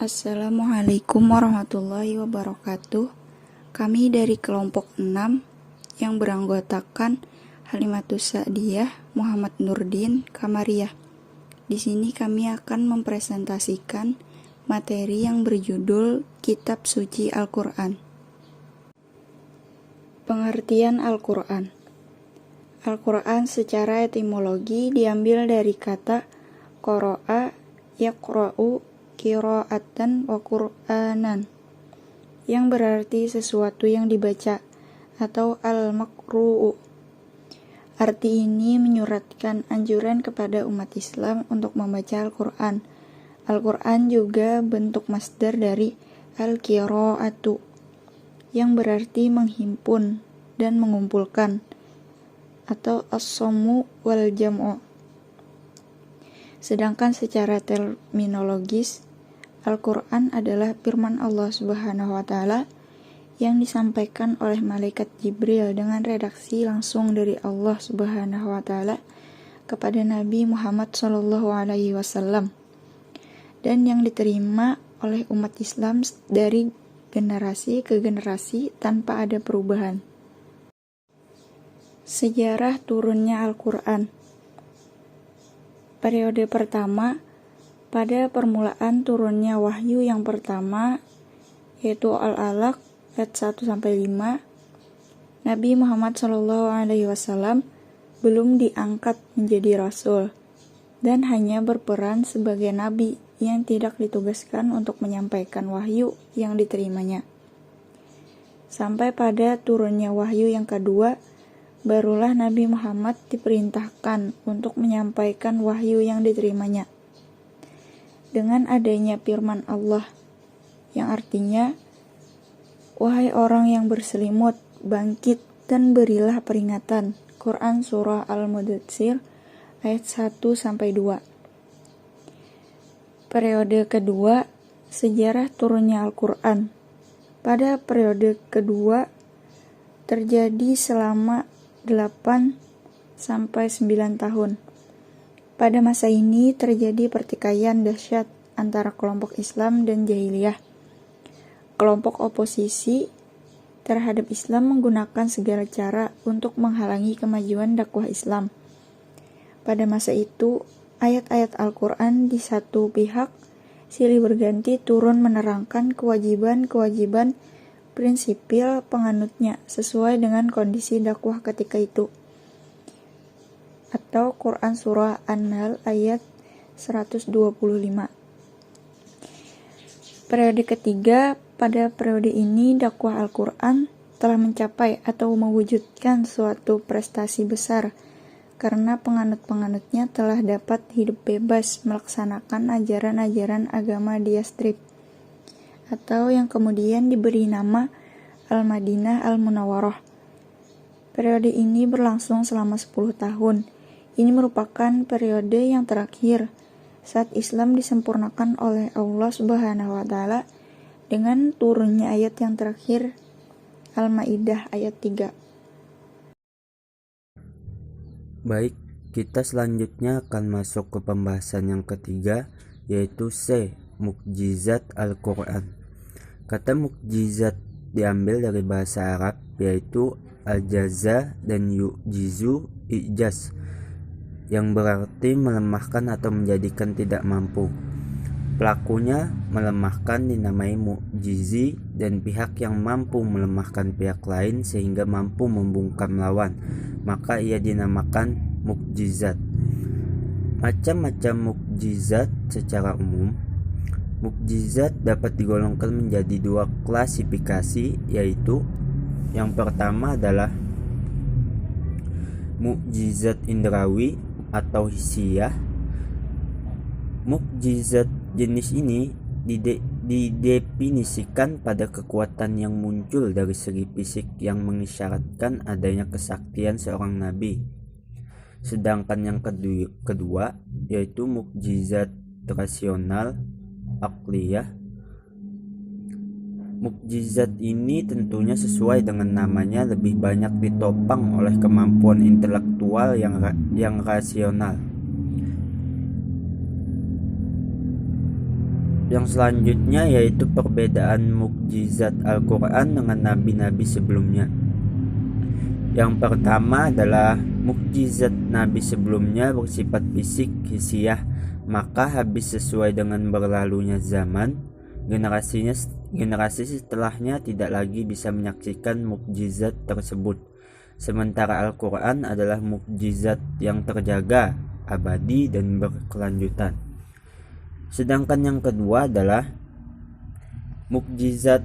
Assalamualaikum warahmatullahi wabarakatuh. Kami dari kelompok 6 yang beranggotakan Halimatus Sa'diyah, Muhammad Nurdin, Kamariyah. Di sini kami akan mempresentasikan materi yang berjudul Kitab Suci Al-Quran. Pengertian Al-Quran. Al-Quran secara etimologi diambil dari kata qara'a yaqra'u qira'atan wa qur'anan, yang berarti sesuatu yang dibaca atau al-maqru'u. Arti ini menyuratkan anjuran kepada umat Islam untuk membaca Al-Quran. Al-Quran juga bentuk masdar dari al-qira'atu, yang berarti menghimpun dan mengumpulkan, atau as-sammu wal jam'u. Sedangkan secara terminologis, Al-Quran adalah firman Allah Subhanahu wa Ta'ala yang disampaikan oleh malaikat Jibril dengan redaksi langsung dari Allah Subhanahu wa Ta'ala kepada Nabi Muhammad SAW, dan yang diterima oleh umat Islam dari generasi ke generasi tanpa ada perubahan. Sejarah turunnya Al-Quran. Periode pertama, pada permulaan turunnya wahyu yang pertama, yaitu Al-Alaq ayat 1-5, Nabi Muhammad SAW belum diangkat menjadi rasul dan hanya berperan sebagai nabi yang tidak ditugaskan untuk menyampaikan wahyu yang diterimanya. Sampai pada turunnya wahyu yang kedua, barulah Nabi Muhammad diperintahkan untuk menyampaikan wahyu yang diterimanya. Dengan adanya firman Allah, yang artinya, "Wahai orang yang berselimut, bangkit dan berilah peringatan." Quran Surah Al-Mudatsir ayat 1-2. Periode kedua, sejarah turunnya Al-Quran. Pada periode kedua, terjadi selama 8-9 tahun. Pada masa ini terjadi pertikaian dahsyat antara kelompok Islam dan Jahiliyah. Kelompok oposisi terhadap Islam menggunakan segala cara untuk menghalangi kemajuan dakwah Islam. Pada masa itu, ayat-ayat Al-Quran di satu pihak silih berganti turun menerangkan kewajiban-kewajiban prinsipil penganutnya sesuai dengan kondisi dakwah ketika itu. Atau Quran Surah An-Nahl ayat 125. Periode ketiga, pada periode ini dakwah Al-Quran telah mencapai atau mewujudkan suatu prestasi besar karena penganut-penganutnya telah dapat hidup bebas melaksanakan ajaran-ajaran agama diastrib, atau yang kemudian diberi nama Al-Madinah Al-Munawwarah. Periode ini berlangsung selama 10 tahun. Ini merupakan periode yang terakhir saat Islam disempurnakan oleh Allah Subhanahu wa Ta'ala dengan turunnya ayat yang terakhir, Al-Maidah ayat 3. Baik, kita selanjutnya akan masuk ke pembahasan yang ketiga, yaitu C. Mukjizat Al-Quran. Kata mukjizat diambil dari bahasa Arab, yaitu al-jaza dan yu'jizu i'jaz, yang berarti melemahkan atau menjadikan tidak mampu. Pelakunya melemahkan dinamai mukjizi, dan pihak yang mampu melemahkan pihak lain sehingga mampu membungkam lawan, maka ia dinamakan mukjizat. Macam-macam mukjizat secara umum. Mukjizat dapat digolongkan menjadi dua klasifikasi, yaitu yang pertama adalah mukjizat indrawi atau hissiyah. Mukjizat jenis ini didefinisikan pada kekuatan yang muncul dari segi fisik yang mengisyaratkan adanya kesaktian seorang nabi. Sedangkan yang kedua yaitu mukjizat rasional aqliyah. Mukjizat ini tentunya sesuai dengan namanya lebih banyak ditopang oleh kemampuan intelektual yang rasional. Yang selanjutnya yaitu perbedaan mukjizat Al-Quran dengan nabi-nabi sebelumnya. Yang pertama adalah mukjizat nabi sebelumnya bersifat fisik hisiah, maka habis sesuai dengan berlalunya zaman, generasi setelahnya tidak lagi bisa menyaksikan mukjizat tersebut. Sementara Al-Quran adalah mukjizat yang terjaga, abadi dan berkelanjutan. Sedangkan yang kedua adalah mukjizat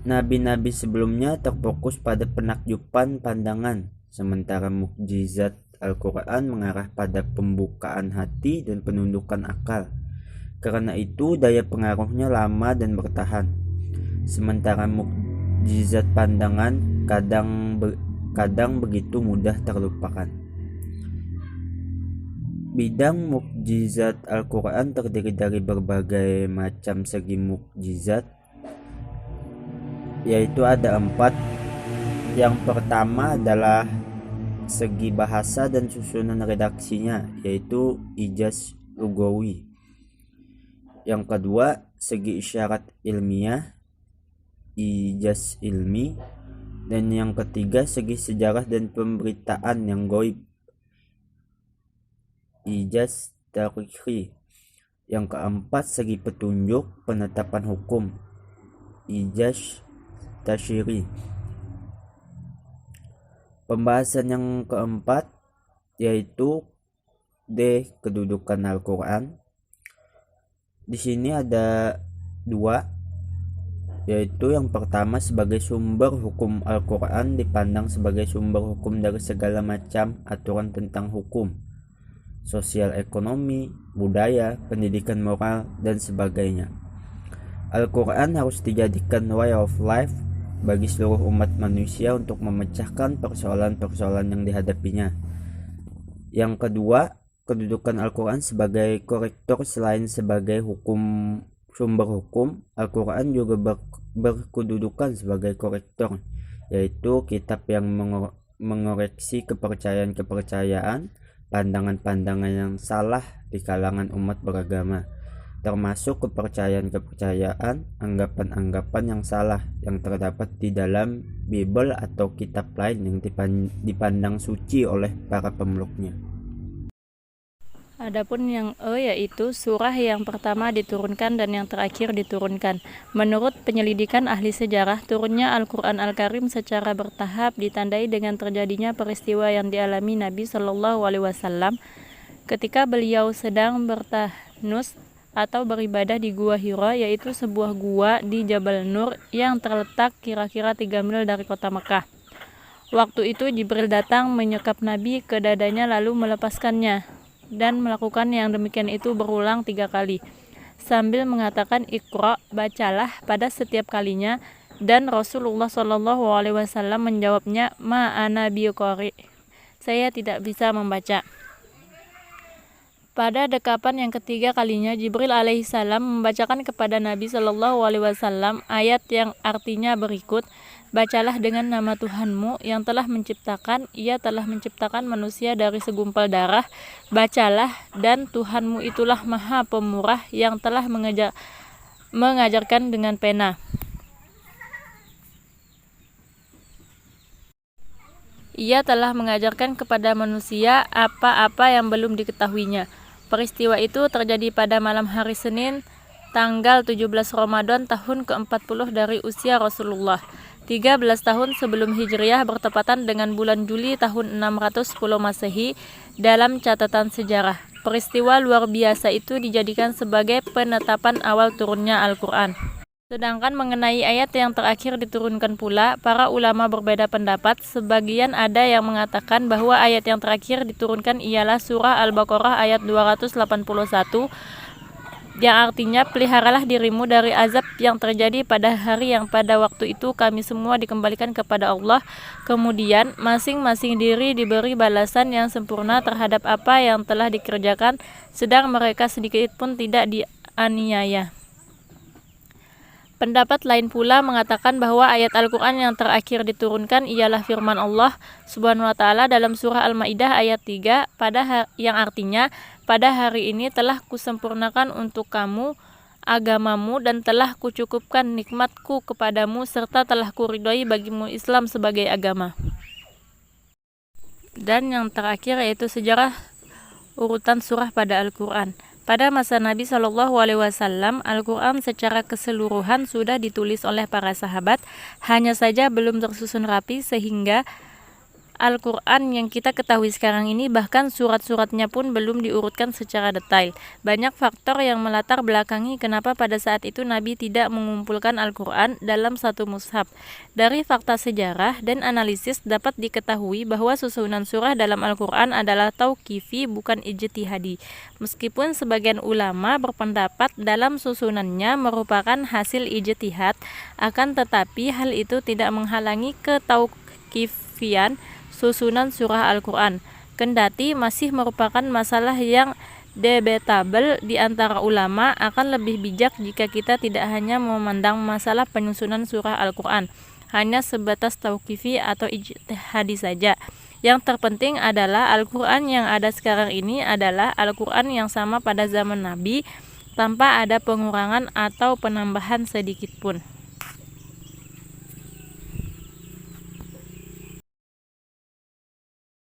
nabi-nabi sebelumnya terfokus pada penakjuban pandangan, sementara mukjizat Al-Quran mengarah pada pembukaan hati dan penundukan akal. Karena itu daya pengaruhnya lama dan bertahan. Sementara mukjizat pandangan kadang begitu mudah terlupakan. Bidang mukjizat Al-Quran terdiri dari berbagai macam segi mukjizat, yaitu ada 4. Yang pertama adalah segi bahasa dan susunan redaksinya, yaitu ijaz lugawi. Yang kedua, segi isyarat ilmiah, ijaz ilmi. Dan yang ketiga, segi sejarah dan pemberitaan yang gaib, ijaz tarikhi. Yang keempat, segi petunjuk penetapan hukum, ijaz tasyri. Pembahasan yang keempat yaitu kedudukan Al-Quran. Di sini ada 2, yaitu yang pertama sebagai sumber hukum Al-Quran dipandang sebagai sumber hukum dari segala macam aturan tentang hukum, sosial, ekonomi, budaya, pendidikan moral, dan sebagainya. Al-Quran harus dijadikan way of life bagi seluruh umat manusia untuk memecahkan persoalan-persoalan yang dihadapinya. Yang kedua, kedudukan Al-Quran sebagai korektor. Selain sebagai sumber hukum, Al-Quran juga berkedudukan sebagai korektor, yaitu kitab yang mengoreksi kepercayaan-kepercayaan, pandangan-pandangan yang salah di kalangan umat beragama, termasuk kepercayaan-kepercayaan, anggapan-anggapan yang salah yang terdapat di dalam Bible atau kitab lain yang dipandang suci oleh para pemeluknya. Adapun yang yaitu surah yang pertama diturunkan dan yang terakhir diturunkan. Menurut penyelidikan ahli sejarah, turunnya Al-Quran Al-Karim secara bertahap ditandai dengan terjadinya peristiwa yang dialami Nabi Shallallahu Alaihi Wasallam ketika beliau sedang bertahnus atau beribadah di Gua Hira, yaitu sebuah gua di Jabal Nur yang terletak kira-kira 3 mil dari kota Mekah. Waktu itu Jibril datang menyekap Nabi ke dadanya lalu melepaskannya, dan melakukan yang demikian itu berulang 3 kali sambil mengatakan Iqra, bacalah pada setiap kalinya, dan Rasulullah Shallallahu Alaihi Wasallam menjawabnya, ma ana biqari, saya tidak bisa membaca. Pada dekapan yang ketiga kalinya, Jibril alaihissalam membacakan kepada Nabi Shallallahu Alaihi Wasallam ayat yang artinya berikut: bacalah dengan nama Tuhanmu yang telah menciptakan, ia telah menciptakan manusia dari segumpal darah. Bacalah, dan Tuhanmu itulah Maha Pemurah yang telah mengajarkan dengan pena. Ia telah mengajarkan kepada manusia apa-apa yang belum diketahuinya. Peristiwa itu terjadi pada malam hari Senin, tanggal 17 Ramadan tahun ke-40 dari usia Rasulullah. 13 tahun sebelum Hijriah bertepatan dengan bulan Juli tahun 610 Masehi dalam catatan sejarah. Peristiwa luar biasa itu dijadikan sebagai penetapan awal turunnya Al-Quran. Sedangkan mengenai ayat yang terakhir diturunkan pula, para ulama berbeda pendapat. Sebagian ada yang mengatakan bahwa ayat yang terakhir diturunkan ialah surah Al-Baqarah ayat 281, yang artinya peliharalah dirimu dari azab yang terjadi pada hari yang pada waktu itu kami semua dikembalikan kepada Allah. Kemudian masing-masing diri diberi balasan yang sempurna terhadap apa yang telah dikerjakan, sedang mereka sedikit pun tidak dianiaya. Pendapat lain pula mengatakan bahwa ayat Al-Quran yang terakhir diturunkan ialah firman Allah Subhanahu wa Ta'ala dalam surah Al-Maidah ayat 3, yang artinya, pada hari ini telah kusempurnakan untuk kamu agamamu dan telah kucukupkan nikmatku kepadamu serta telah kuridhoi bagimu Islam sebagai agama. Dan yang terakhir yaitu sejarah urutan surah pada Al-Quran. Pada masa Nabi SAW, Al-Quran secara keseluruhan sudah ditulis oleh para sahabat, hanya saja belum tersusun rapi sehingga Al-Quran yang kita ketahui sekarang ini bahkan surat-suratnya pun belum diurutkan secara detail. Banyak faktor yang melatar belakangi kenapa pada saat itu Nabi tidak mengumpulkan Al-Quran dalam satu mushaf. Dari fakta sejarah dan analisis dapat diketahui bahwa susunan surah dalam Al-Quran adalah tauqifi bukan ijtihadi. Meskipun sebagian ulama berpendapat dalam susunannya merupakan hasil ijtihad, akan tetapi hal itu tidak menghalangi ketauqifian susunan surah Al-Quran, kendati masih merupakan masalah yang debatable di antara ulama. Akan lebih bijak jika kita tidak hanya memandang masalah penyusunan surah Al-Quran hanya sebatas tauqifi atau ijtihadi saja. Yang terpenting adalah Al-Quran yang ada sekarang ini adalah Al-Quran yang sama pada zaman Nabi tanpa ada pengurangan atau penambahan sedikit pun.